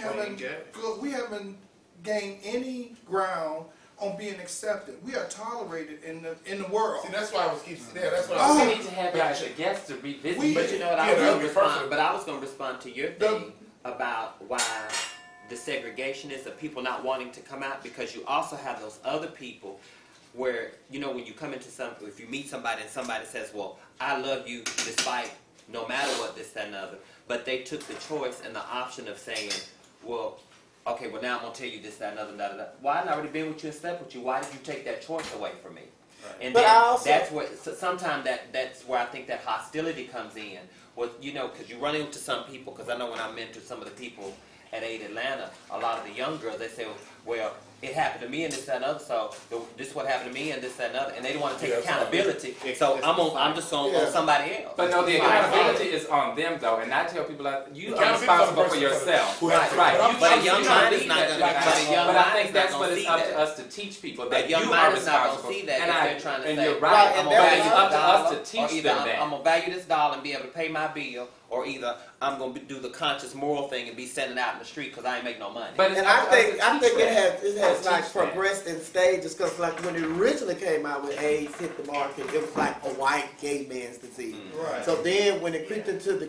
haven't gained any ground on being accepted. We are tolerated in the world. See, that's why I was keep saying. That's why We I was need to have a guest to revisit. But you know what? I was going to respond to your thing about why the segregation is of people not wanting to come out, because you also have those other people where, you know, when you come into something, if you meet somebody and somebody says, well, I love you despite no matter what, this, that, and the other, but they took the choice and the option of saying, well, okay, well now I'm going to tell you this, that, and other, da, da, da. Well, I've already been with you and slept with you. Why did you take that choice away from me? Right. And then that's where, sometimes that's where I think that hostility comes in. Well, you know, because you run into some people, because I know when I mentor some of the people at Aid Atlanta, a lot of the young girls, they say, well, it happened to me and this, that, and other, so this is what happened to me and this, that, and other, and they don't want to take accountability, so I'm just on somebody else. But no, the accountability is on them, though, and I tell people, like, you are responsible for yourself. Right. But a young mind is not going to But I think that's what it's up to us to teach people, that you are responsible. See that if they're trying to say, you're right, and it's up to us to teach them that. I'm going to value this dollar and be able to pay my bill, or either I'm going to do the conscious moral thing and be standing out in the street because I ain't make no money. But I think it has like progressed in stages, because like when it originally came out with AIDS hit the market, it was like a white gay man's disease. Right. So then when it creeped into the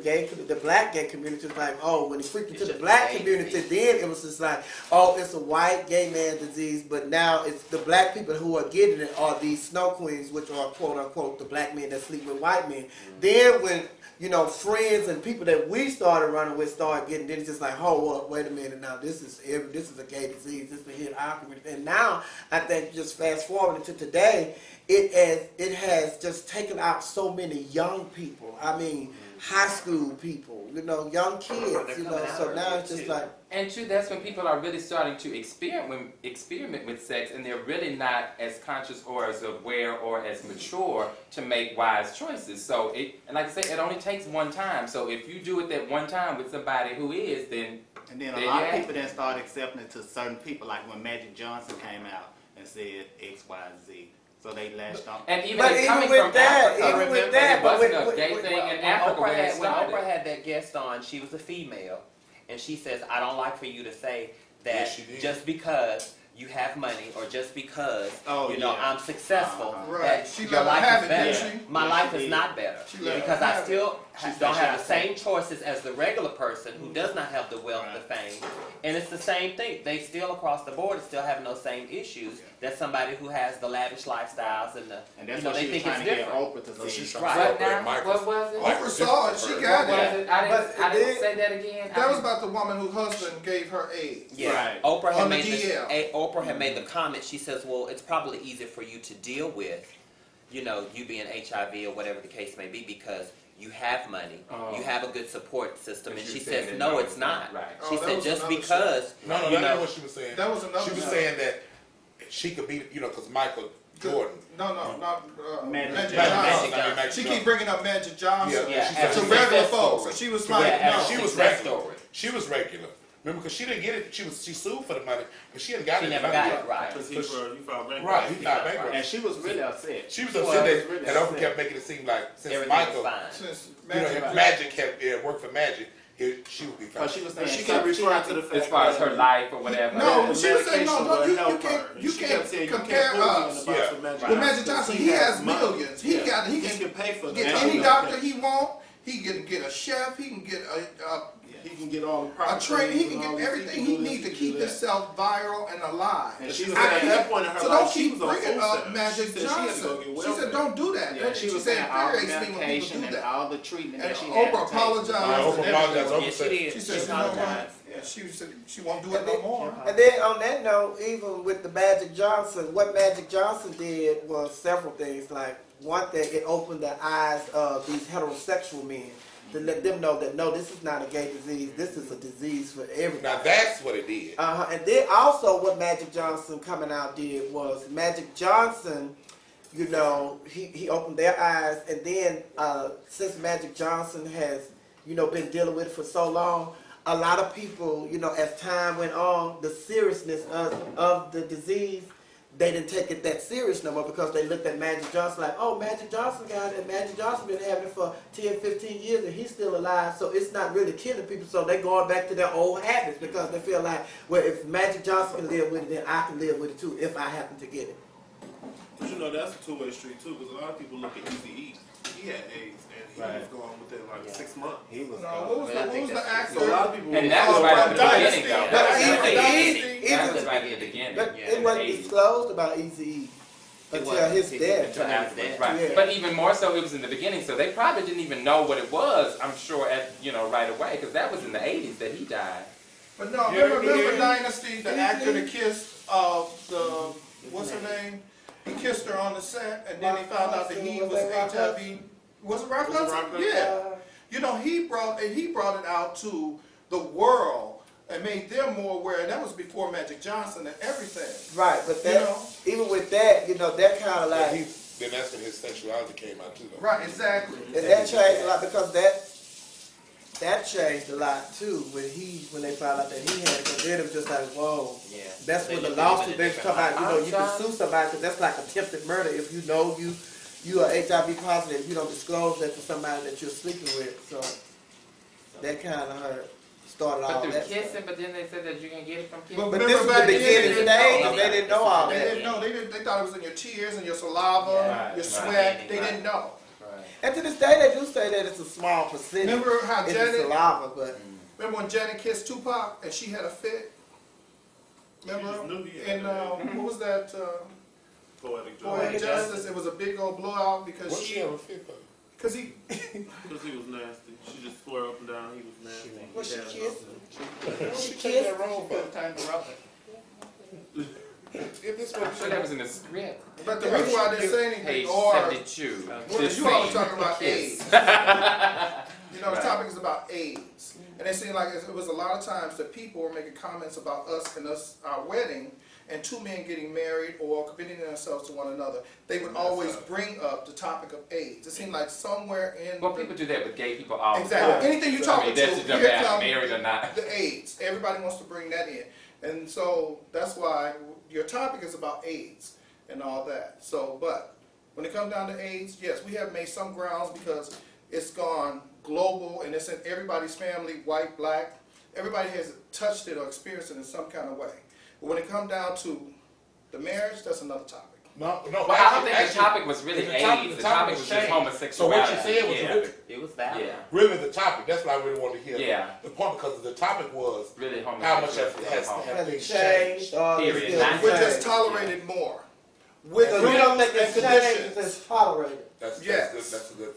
black gay community, it's like, oh, when it creeped into the black community, then it was just like, oh, it's a white gay man disease, but now it's the black people who are getting it are these snow queens, which are quote unquote the black men that sleep with white men. Then when, you know, friends and people that we started running with started getting, then it's just like, oh, well, wait a minute, now this is a gay disease, this will hit our community. And now I think just fast forward into today, it has just taken out so many young people. I mean, high school people, you know, young kids, you know. So now it's just like. And true, that's when people are really starting to experiment with sex, and they're really not as conscious or as aware or as mature to make wise choices. So and like I said, it only takes one time. So if you do it that one time with somebody who is, then. And then a lot of people then started accepting it to certain people, like when Majic Johnson came out and said X, Y, Z. So they latched on. And even with that, it wasn't a gay thing in Africa when Oprah had that guest on, she was a female, and she says, I don't like for you to say that just because you have money or just because I'm successful that your life is better. My life is not better because I still don't have the same choices as the regular person who does not have the wealth, the fame, and it's the same thing. They still across the board still having those same issues that somebody who has the lavish lifestyles and they think it's different. Right now, what was it? Oprah saw it. She got it. I didn't say that again. That was about the woman whose husband gave her AIDS. Yeah, right. Oprah had made the comment. She says, "Well, it's probably easier for you to deal with, you know, you being HIV or whatever the case may be because you have money, you have a good support system." And she says, "No, it's not." Right. She said, "Just because." No, that's not what she was saying. That was another. She was saying that she could be, you know, because Michael Jordan. No, not Majic Johnson. She keep bringing up Majic Johnson to regular folks. So she was like, no, she was regular. She was regular. Remember, because she didn't get it. She sued for the money, but she hadn't got it. She never got it, right? Because he filed bankruptcy. Right, he filed bankruptcy. And she was really upset. She was upset that Oprah kept making it seem like since Michael, Majic had worked for Majic, she would be fine. She was saying she kept referring to the fact as far as her life or whatever. No, she was saying you can't compare us with Majic Johnson. He has millions. He can pay for get any doctor he want. He can get a chef. He can get he can get all the a trainer. He can get everything he needs to keep himself viral and alive. And she was at that point in her life, she was on bringing up Majic Johnson. She said, "Don't do that." Yeah, she was saying all the medication and all the treatment that she had. Oprah apologized. She said she apologized. She said she won't do it no more. And then on that note, even with the Majic Johnson, what Majic Johnson did was several things. Like one thing, it opened the eyes of these heterosexual men to let them know that no, this is not a gay disease. This is a disease for everybody. Now that's what it did. And then also what Majic Johnson coming out did was Majic Johnson, you know, he opened their eyes, and then since Majic Johnson has, you know, been dealing with it for so long, a lot of people, you know, as time went on, the seriousness of the disease, they didn't take it that serious no more because they looked at Majic Johnson like, oh, Majic Johnson got it, and Majic Johnson been having it for 10, 15 years, and he's still alive, so it's not really killing people. So they're going back to their old habits because they feel like, well, if Majic Johnson can live with it, then I can live with it too if I happen to get it. But you know, that's a two-way street too, because a lot of people look at Eazy-E. He had AIDS, and he was gone within like 6 months. He was what was the actor? So a lot of people. And that was right at the beginning, though. But That was right at the beginning. But it wasn't disclosed about Eazy-E until his death. Right. Yeah. But even more so, it was in the beginning, so they probably didn't even know what it was, I'm sure, right away, because that was in the 80s that he died. But no, remember Dynasty, the actor that kissed what's her name? He kissed her on the set, and then he found out that he was HIV. Was it Rock Hudson? Yeah. You know, he brought it out to the world and made them more aware, and that was before Majic Johnson and everything. Right, but that, even with that, that kind of like... Then that's when his sexuality came out too, though. Right, exactly. And that changed a lot because that changed a lot too when they found out that he had it. Because then it was just like, whoa. Yeah. That's when the lawsuit they come out. You can sue somebody because that's like attempted murder if you know you are HIV positive. You don't disclose that to somebody that you're sleeping with. So that kind of hurt. Started all but that. But kissing, but then they said that you can get it from kissing. But this was the beginning stage. They didn't know all that. They didn't know. They thought it was in your tears and your saliva, your sweat. They didn't know. And to this day, they do say that it's a small percentage. Remember how Janet? Saliva, but remember when Janet kissed Tupac and she had a fit? Remember? And what was that? Poetic Justice. It was a big old blowout because What she have a fit for? Because he was nasty. She just swore up and down. He was nasty. was she kissed? She kissed that wrong for. time to rub it. If this I'm sure that was in the script. But the reason why I didn't say anything, Page or 72. you all talking about Kiss. AIDS. You know, the topic is about AIDS, and it seemed like it was a lot of times that people were making comments about us and our wedding, and two men getting married or committing themselves to one another. They would always bring up the topic of AIDS. It seemed like somewhere in Well, people do that with gay people all the time. exactly anything you talk that to, doesn't here matter, comes married or not. the AIDS. Everybody wants to bring that in, and so that's why your topic is about AIDS and all that. So, but when it comes down to AIDS, yes, we have made some grounds because it's gone global and it's in everybody's family, white, black. Everybody has touched it or experienced it in some kind of way. But when it comes down to the marriage, that's another topic. No. Well, I don't think the topic was really AIDS. The topic was just homosexuality. So what you said was really, It was that. Yeah. really the topic. That's what I really wanted to hear. Yeah. The point, because the topic was Really how much homosexual. has been Changed. changed. Period. We're just tolerated more. With So you don't think rules and it's changed, conditions. it's tolerated. That's a good. That's a good.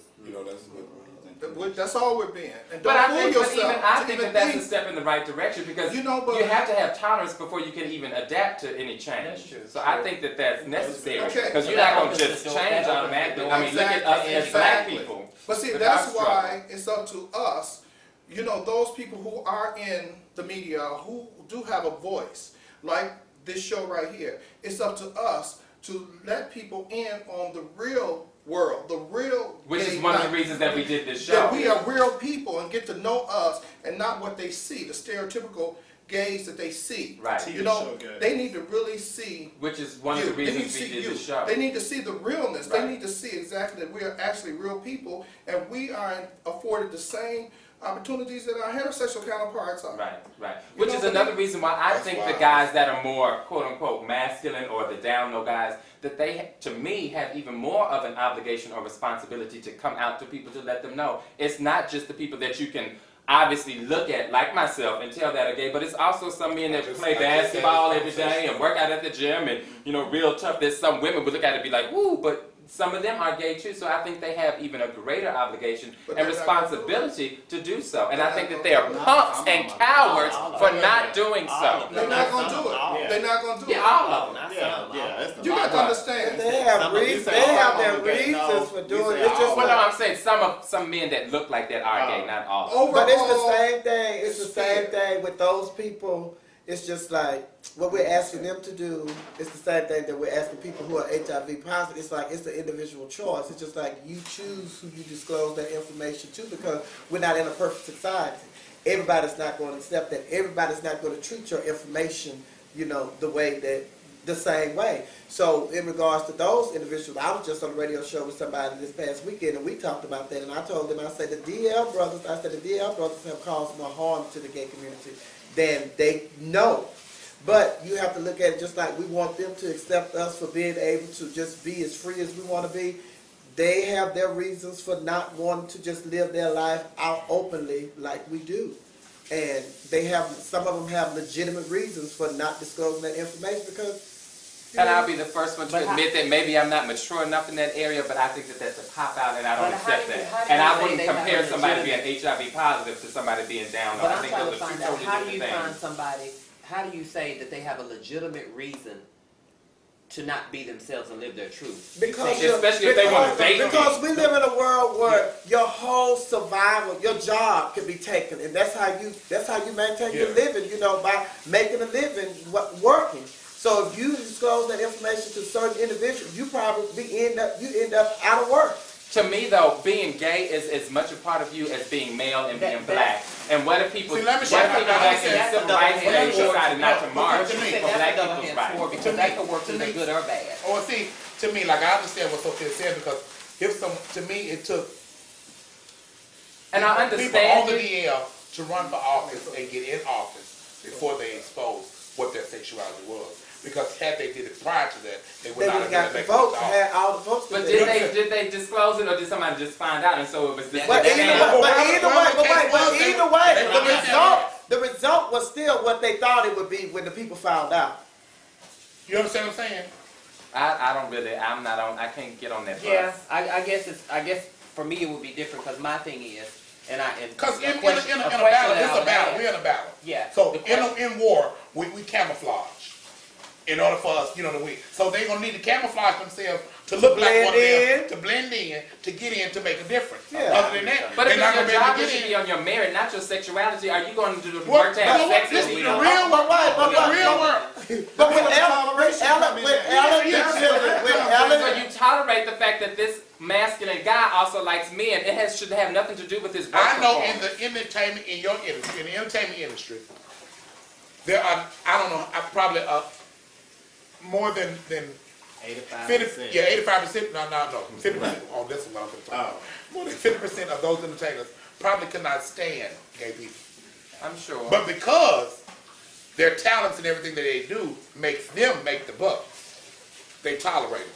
That's all we're being. And But don't I fool think, yourself. I think that that's a step in the right direction because You know, but- you have to have tolerance before you can even adapt to any change. That's true. So I think that that's necessary Okay. because you're not going to just change automatically. I mean, look at us as black people. But see, With that's our why it's up to us, you know, those people who are in the media, who do have a voice, like this show right here. It's up to us to let people in on the real world, the real Which gay is one of the life. reasons that we did this show. That we are real people and get to know us and not what they see, the stereotypical gays that they see. Right. You know, TV show gays. they need to really see Which is one of you. the They need to reasons we see did you. the show. They need to see the realness. Right. They need to see exactly that we are actually real people and we are afforded the same opportunities that our heterosexual counterparts are. Right. Which is another reason why I think the guys that are more quote-unquote masculine or the down-low guys, that they, to me, have even more of an obligation or responsibility to come out to people to let them know. It's not just the people that you can obviously look at, like myself, and tell that are gay, but it's also some men that play basketball every day and work out at the gym and, you know, real tough. There's some women would look at it and be like, woo, but some of them are gay too, so I think they have even a greater obligation and responsibility to do so. And I think that they are punks and cowards for not doing so. They're not going to do it. They're not going to do it. Yeah, all of them. You got to understand. They have reasons. They have their reasons for doing it. It's just Well, no, I'm saying some men that look like that are gay, not all. Overall, But it's the same thing. It's the same thing with those people. It's just like what we're asking them to do. It's the same thing that we're asking people who are HIV positive. It's like it's an individual choice. It's just like you choose who you disclose that information to because we're not in a perfect society. Everybody's not going to accept that. Everybody's not going to treat your information, you know, the way that the same way. So in regards to those individuals, I was just on a radio show with somebody this past weekend, and we talked about that. And I told them, I said, the DL brothers have caused more harm to the gay community than they know. But you have to look at it just like we want them to accept us for being able to just be as free as we want to be. They have their reasons for not wanting to just live their life out openly like we do. And they have, some of them have legitimate reasons for not disclosing that information because... And I'll be the first one to admit that maybe I'm not mature enough in that area, but I think that that's a pop-out and I don't accept that. And I wouldn't compare somebody being HIV positive to somebody being down. But I I'm think trying to those are two find out, totally how do different you things. find somebody, how do you say that they have a legitimate reason to not be themselves and live their truth? Because especially if they want to date. Because we live in a world where your whole survival, your job can be taken, and that's how you maintain your living. You know, by making a living, working. So if you disclose that information to certain individuals, you probably end up out of work. To me, though, being gay is as much a part of you as being male and being black. And what if people, back in the civil rights day decided not to march for black people's rights? Because that could work either good or bad. Or see, to me, like I understand what Sophia said because to me it took and I understand people on the DL to run for office and get in office before they exposed what their sexuality was. Because had they did it prior to that, they would not have got the votes, had all the votes. But did they disclose it, or did somebody just find out, and so it was this? But either way, the result was still what they thought it would be when the people found out. You understand what I'm saying? I don't really. I'm not on. I can't get on that bus. Yeah, I guess for me it would be different because my thing is, because in a battle, it's a battle. We're in a battle. Yeah. So in war, we camouflage. In order for us, to win. So they're going to need to camouflage themselves to look like one of them, to blend in, to get in, to make a difference. Yeah. Other than that, but if they're not your going to be able job to is get to in. be on your merit, not your sexuality, are you going to do the work to have sex with me? The real work. But with Ellen, so you tolerate the fact that this masculine guy also likes men. It should have nothing to do with his work. I know in the entertainment industry, there are, I don't know, probably more than 85%. Yeah, 85%. No. 50%. Oh, this is what I'm talking about. More than 50% of those entertainers probably could not stand gay people. I'm sure. But because their talents and everything that they do makes them make the bucks, they tolerate it.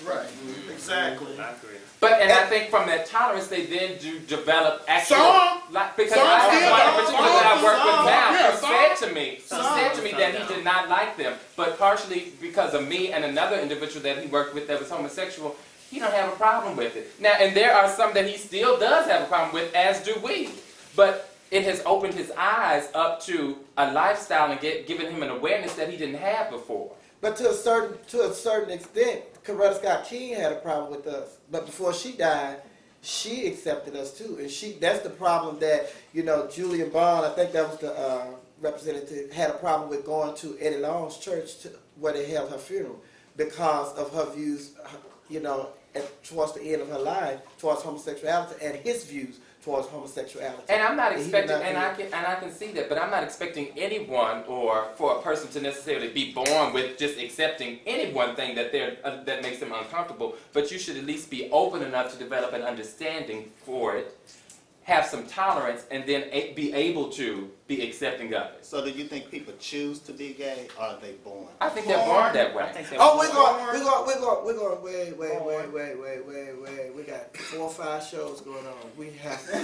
Right. Exactly. I agree. But I think from that tolerance, they then do develop actual. Because some I have one in still, particular that I work with now yeah, who said to me that he did not like them, but partially because of me and another individual that he worked with that was homosexual, he don't have a problem with it. Now, and there are some that he still does have a problem with, as do we. But it has opened his eyes up to a lifestyle and given him an awareness that he didn't have before. But to a certain extent, Coretta Scott King had a problem with us. But before she died, she accepted us too. And that's the problem that, Julian Bond, I think that was the representative, had a problem with going to Eddie Long's church where they held her funeral because of her views, towards the end of her life, towards homosexuality and his views towards homosexuality. And I'm not expecting, and I can see that, but I'm not expecting anyone or for a person to necessarily be born with just accepting any one thing that that makes them uncomfortable. But you should at least be open enough to develop an understanding for it, have some tolerance, and then be able to be accepting of it. So do you think people choose to be gay, or are they born? I think they're born that way. We're going. We got 4 or 5 shows going on. We have to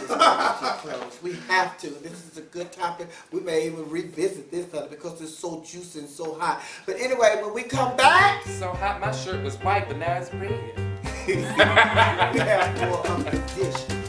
close. We have to. This is a good topic. We may even revisit this topic because it's so juicy and so hot. But anyway, when we come back, So hot, my shirt was white, but now it's red. we have more of the dish.